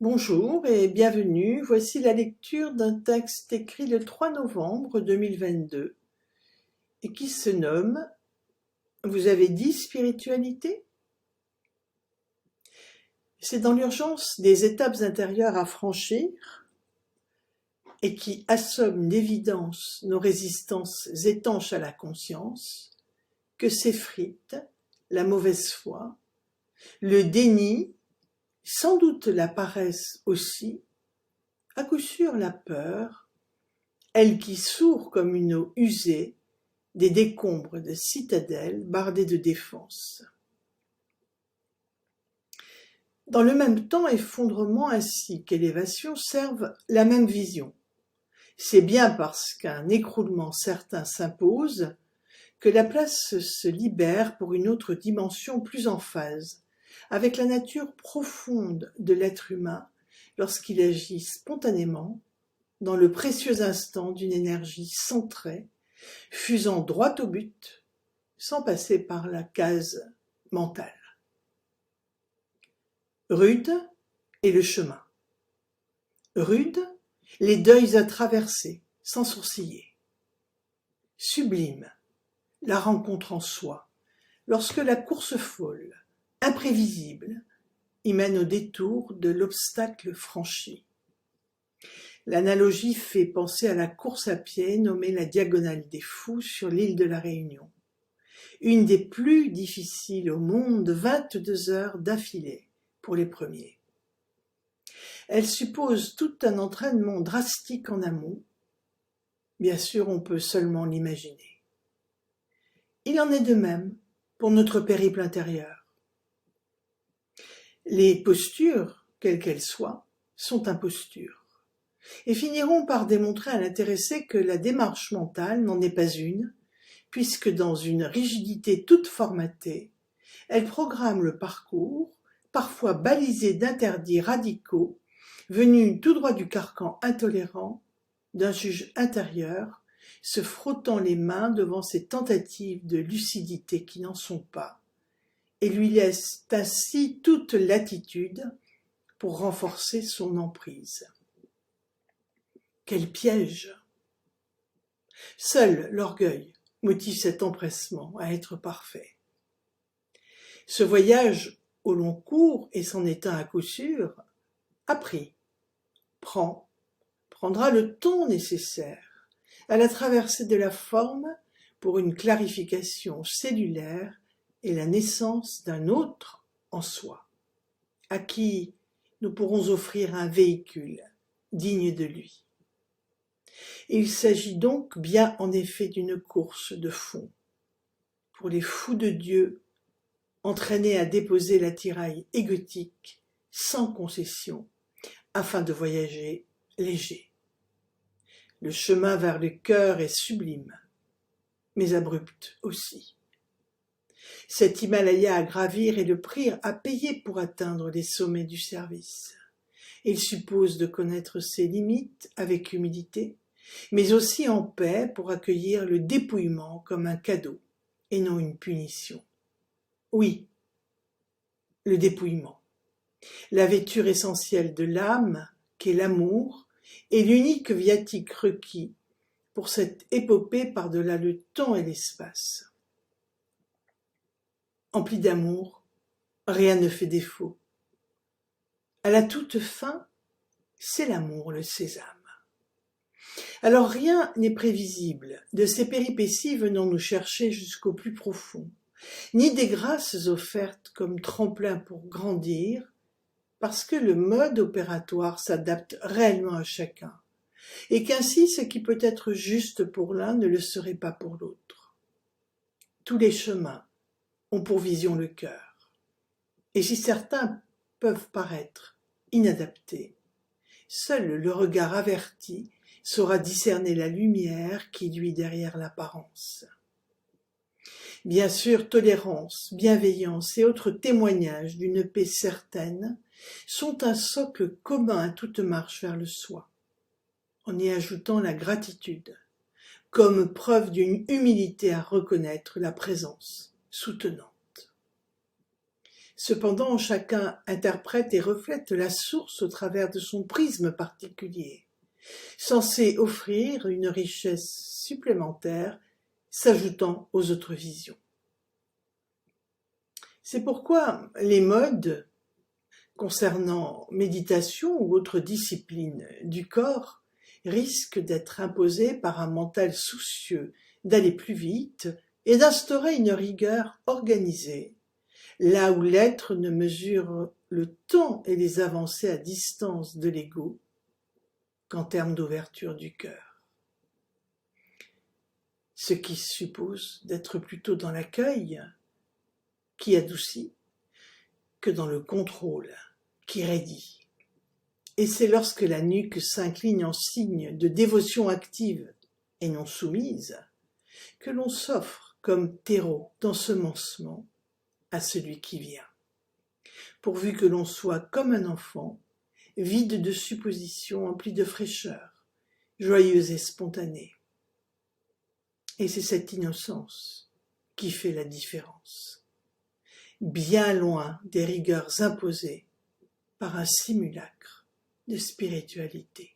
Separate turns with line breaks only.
Bonjour et bienvenue. Voici la lecture d'un texte écrit le 3 novembre 2022 et qui se nomme Vous avez dit spiritualité? C'est dans l'urgence des étapes intérieures à franchir et qui assomment d'évidence nos résistances étanches à la conscience que s'effrite la mauvaise foi, le déni, sans doute la paresse aussi, à coup sûr la peur, elle qui sourd comme une eau usée des décombres de citadelles bardées de défenses. Dans le même temps, effondrement ainsi qu'élévation servent la même vision. C'est bien parce qu'un écroulement certain s'impose que la place se libère pour une autre dimension plus en phase avec la nature profonde de l'être humain lorsqu'il agit spontanément dans le précieux instant d'une énergie centrée, fusant droit au but, sans passer par la case mentale. Rude est le chemin. Rude, les deuils à traverser, sans sourciller. Sublime, la rencontre en soi, lorsque la course folle, imprévisible, y mène au détour de l'obstacle franchi. L'analogie fait penser à la course à pied nommée la Diagonale des Fous sur l'île de la Réunion. Une des plus difficiles au monde, 22 heures d'affilée pour les premiers. Elle suppose tout un entraînement drastique en amont. Bien sûr, on peut seulement l'imaginer. Il en est de même pour notre périple intérieur. Les postures, quelles qu'elles soient, sont impostures et finiront par démontrer à l'intéressé que la démarche mentale n'en est pas une, puisque dans une rigidité toute formatée, elle programme le parcours, parfois balisé d'interdits radicaux, venus tout droit du carcan intolérant d'un juge intérieur, se frottant les mains devant ces tentatives de lucidité qui n'en sont pas, et lui laisse ainsi toute latitude pour renforcer son emprise. Quel piège! Seul l'orgueil motive cet empressement à être parfait. Ce voyage au long cours, et c'en est un à coup sûr, a pris, prendra le temps nécessaire à la traversée de la forme pour une clarification cellulaire et la naissance d'un autre en soi, à qui nous pourrons offrir un véhicule digne de lui. Il s'agit donc bien en effet d'une course de fond, pour les fous de Dieu, entraînés à déposer l'attirail égotique sans concession, afin de voyager léger. Le chemin vers le cœur est sublime, mais abrupt aussi. Cet Himalaya à gravir et le prix à payer pour atteindre les sommets du service. Il suppose de connaître ses limites avec humilité, mais aussi en paix pour accueillir le dépouillement comme un cadeau et non une punition. Oui, le dépouillement. La vêture essentielle de l'âme, qu'est l'amour, est l'unique viatique requis pour cette épopée par-delà le temps et l'espace. Empli d'amour, rien ne fait défaut. À la toute fin, c'est l'amour le sésame. Alors rien n'est prévisible de ces péripéties venant nous chercher jusqu'au plus profond, ni des grâces offertes comme tremplin pour grandir, parce que le mode opératoire s'adapte réellement à chacun, et qu'ainsi ce qui peut être juste pour l'un ne le serait pas pour l'autre. Tous les chemins ont pour vision le cœur, et si certains peuvent paraître inadaptés, seul le regard averti saura discerner la lumière qui luit derrière l'apparence. Bien sûr, tolérance, bienveillance et autres témoignages d'une paix certaine sont un socle commun à toute marche vers le soi, en y ajoutant la gratitude, comme preuve d'une humilité à reconnaître la présence soutenante. Cependant, chacun interprète et reflète la source au travers de son prisme particulier, censé offrir une richesse supplémentaire s'ajoutant aux autres visions. C'est pourquoi les modes concernant méditation ou autres disciplines du corps risquent d'être imposés par un mental soucieux d'aller plus vite et d'instaurer une rigueur organisée, là où l'être ne mesure le temps et les avancées à distance de l'ego qu'en termes d'ouverture du cœur. Ce qui suppose d'être plutôt dans l'accueil, qui adoucit, que dans le contrôle, qui raidit. Et c'est lorsque la nuque s'incline en signe de dévotion active et non soumise, que l'on s'offre comme terreau d'ensemencement à celui qui vient, pourvu que l'on soit comme un enfant, vide de suppositions, empli de fraîcheur, joyeuse et spontanée. Et c'est cette innocence qui fait la différence, bien loin des rigueurs imposées par un simulacre de spiritualité.